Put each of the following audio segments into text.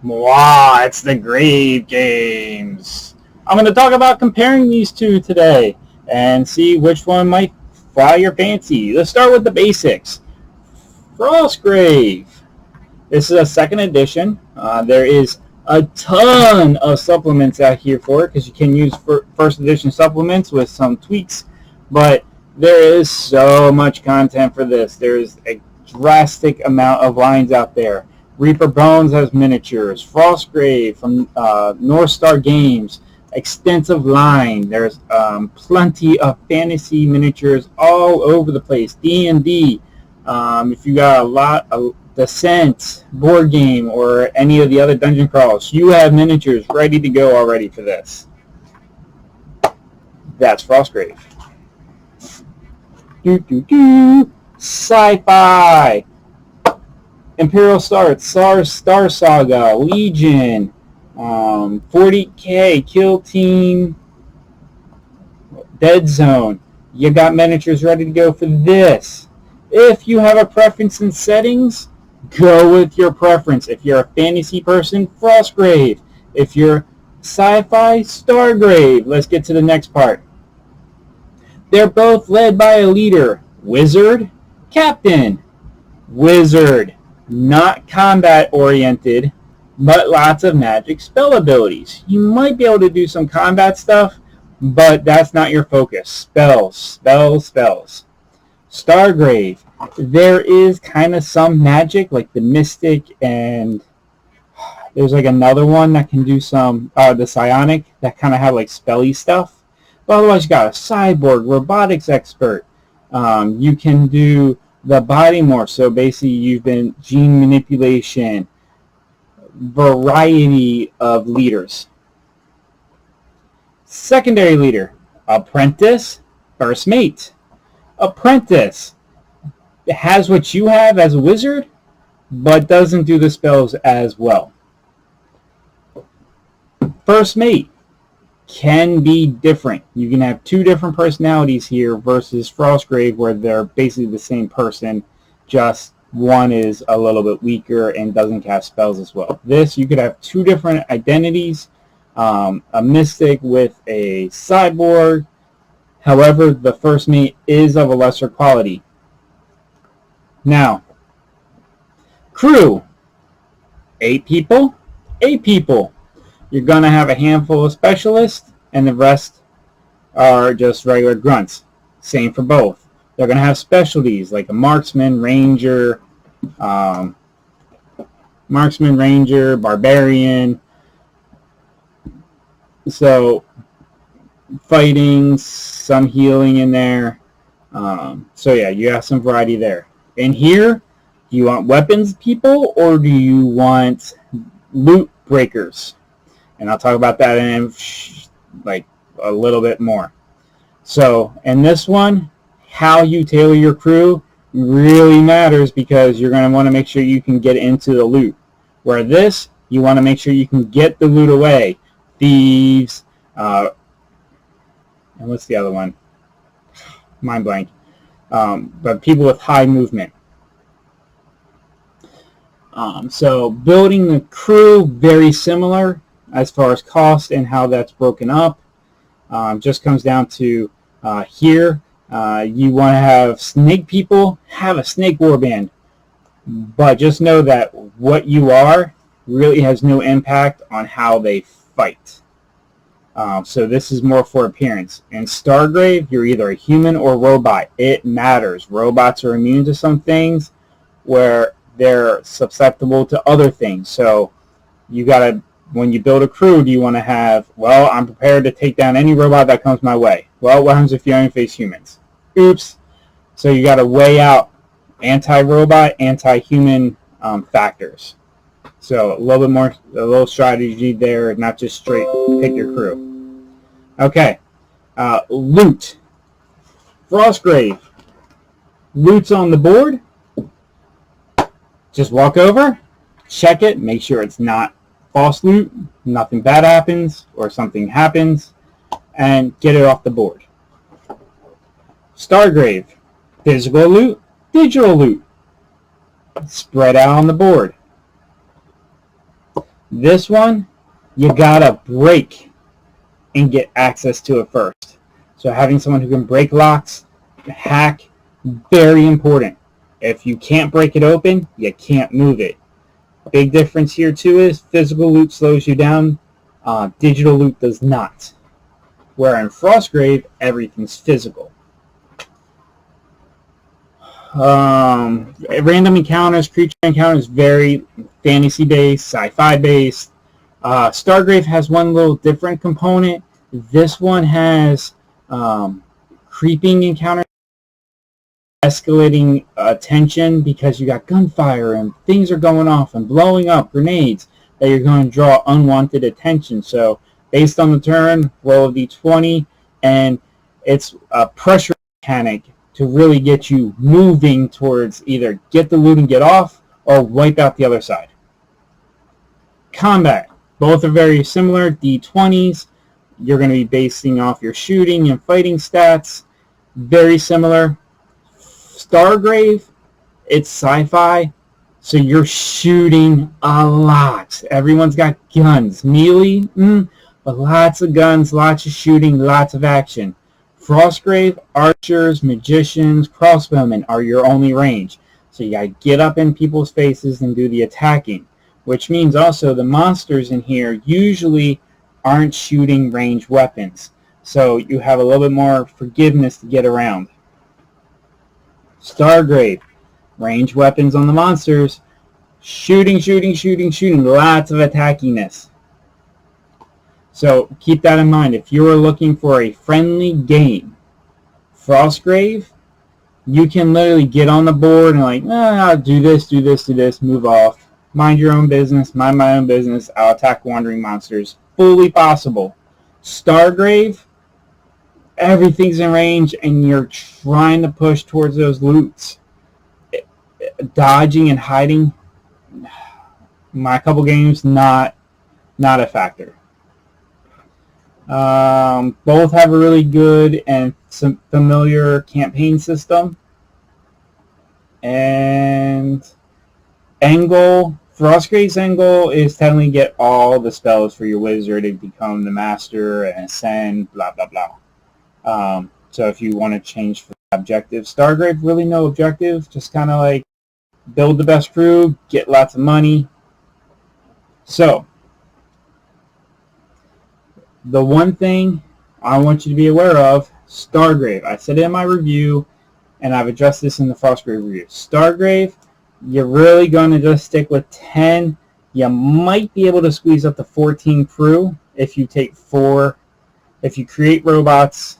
Wow, it's the Grave Games. I'm going to talk about comparing these two today and see which one might fly your fancy. Let's start with the basics. Frostgrave. This is a second edition. There is a ton of supplements out here for it because you can use first edition supplements with some tweaks, but there is so much content for this. There's a drastic amount of lines out there. Reaper Bones has miniatures. Frostgrave from North Star Games, extensive line. There's plenty of fantasy miniatures all over the place. D&D. If you got a lot of Descent board game or any of the other dungeon crawls, you have miniatures ready to go already for this. That's Frostgrave. Sci-fi. Imperial Star Saga, Legion, 40K, Kill Team, Dead Zone. You got miniatures ready to go for this. If you have a preference in settings, go with your preference. If you're a fantasy person, Frostgrave. If you're sci-fi, Stargrave. Let's get to the next part. They're both led by a leader. Wizard, Captain. Wizard. Not combat oriented, but lots of magic spell abilities. You might be able to do some combat stuff, but that's not your focus. Spells, spells, spells. Stargrave. There is kind of some magic, like the Mystic, and there's like another one that can do some, the Psionic, that kind of have like spelly stuff. But otherwise you got a cyborg, robotics expert. You can do the body morph, so basically you've been gene manipulation, variety of leaders. Secondary leader, apprentice, first mate. Apprentice has what you have as a wizard, but doesn't do the spells as well. First mate can be different. You can have two different personalities here versus Frostgrave, where they're basically the same person, just one is a little bit weaker and doesn't cast spells as well. This, you could have two different identities, a mystic with a cyborg. However, the first mate is of a lesser quality. Now, crew, 8 people, 8 people. You're going to have a handful of specialists, and the rest are just regular grunts. Same for both. They're going to have specialties like a marksman, ranger, barbarian. So, fighting, some healing in there. So yeah, you have some variety there. In here, do you want weapons people, or do you want loot breakers? And I'll talk about that in like a little bit more. So in this one, how you tailor your crew really matters, because you're going to want to make sure you can get into the loot. Where this, you want to make sure you can get the loot away. Thieves, and what's the other one? Mind blank. But people with high movement. So building the crew, very similar as far as cost and how that's broken up. Just comes down to here, you want to have snake people, have a snake warband. But just know that what you are really has no impact on how they fight. So this is more for appearance. In Stargrave, you're either a human or robot. It matters. Robots are immune to some things where they're susceptible to other things. So you gotta, when you build a crew, do you want to have, well, I'm prepared to take down any robot that comes my way. Well, what happens if you only face humans? Oops. So you got to weigh out anti-robot, anti-human factors. So a little bit more, a little strategy there, not just straight pick your crew. Okay. Loot. Frostgrave. Loot's on the board. Just walk over, check it, make sure it's not false loot, nothing bad happens, or something happens, and get it off the board. Stargrave. Physical loot, digital loot. Spread out on the board. This one, you gotta break and get access to it first. So having someone who can break locks, hack, very important. If you can't break it open, you can't move it. Big difference here too is physical loot slows you down, digital loot does not. Where in Frostgrave, everything's physical. Random encounters, creature encounters, very fantasy based, sci-fi based. Stargrave has one little different component. This one has creeping encounters, escalating tension because you got gunfire and things are going off and blowing up, grenades that you're going to draw unwanted attention. So based on the turn, roll a d20, and it's a pressure mechanic to really get you moving towards either get the loot and get off or wipe out the other side. Combat. Both are very similar. D20s. You're going to be basing off your shooting and fighting stats. Very similar. Stargrave, it's sci-fi, so you're shooting a lot. Everyone's got guns. Melee, but lots of guns, lots of shooting, lots of action. Frostgrave, archers, magicians, crossbowmen are your only range. So you gotta get up in people's faces and do the attacking, which means also the monsters in here usually aren't shooting ranged weapons. So you have a little bit more forgiveness to get around. Stargrave, ranged weapons on the monsters, shooting, lots of attackiness. So keep that in mind. If you are looking for a friendly game, Frostgrave, you can literally get on the board and like, I'll do this, move off. Mind your own business, mind my own business, I'll attack wandering monsters. Fully possible. Stargrave, everything's in range and you're trying to push towards those loots. Dodging and hiding, my couple games, not a factor. Both have a really good and some familiar campaign system. And end goal, Frostgrave's end goal is technically get all the spells for your wizard to become the master and ascend, blah, blah, blah. So if you want to change for objective, Stargrave, really no objective, just kind of like build the best crew, get lots of money. So the one thing I want you to be aware of, Stargrave, I said it in my review, and I've addressed this in the Frostgrave review. Stargrave, you're really going to just stick with 10. You might be able to squeeze up to 14 crew if you take 4. If you create robots,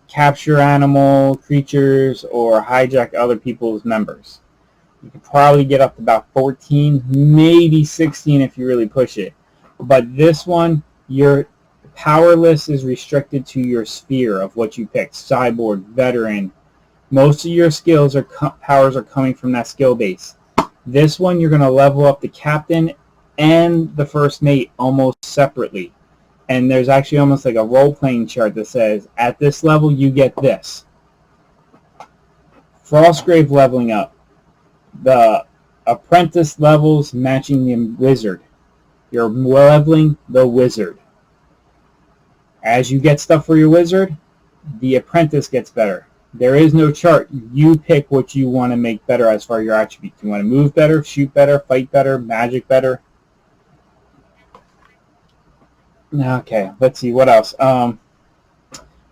capture animal creatures, or hijack other people's members. You can probably get up to about 14, maybe 16 if you really push it. But this one, your power list is restricted to your sphere of what you pick. Cyborg, veteran. Most of your skills powers are coming from that skill base. This one, you're going to level up the captain and the first mate almost separately. And there's actually almost like a role-playing chart that says, at this level, you get this. Frostgrave leveling up. The apprentice levels matching the wizard. You're leveling the wizard. As you get stuff for your wizard, the apprentice gets better. There is no chart. You pick what you want to make better as far as your attributes. You want to move better, shoot better, fight better, magic better. Okay, let's see, what else?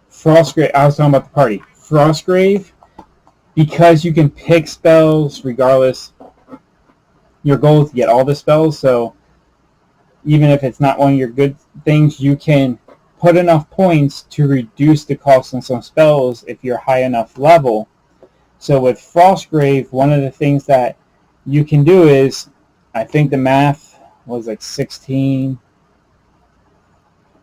Frostgrave, I was talking about the party. Frostgrave, because you can pick spells regardless, your goal is to get all the spells, so even if it's not one of your good things, you can put enough points to reduce the cost on some spells if you're high enough level. So with Frostgrave, one of the things that you can do is, I think the math was like 16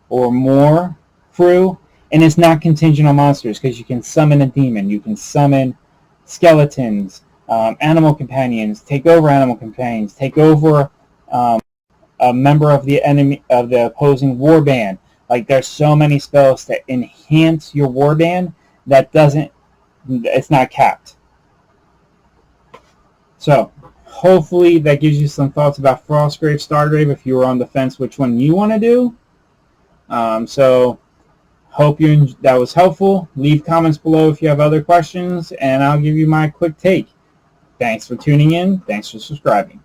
or more crew, and it's not contingent on monsters because you can summon a demon, you can summon skeletons, animal companions, take over animal companions, take over a member of the enemy of the opposing warband. Like, there's so many spells that enhance your warband that it's not capped. So hopefully that gives you some thoughts about Frostgrave, Stargrave, if you were on the fence which one you want to do. So hope that was helpful. Leave comments below if you have other questions, and I'll give you my quick take. Thanks for tuning in. Thanks for subscribing.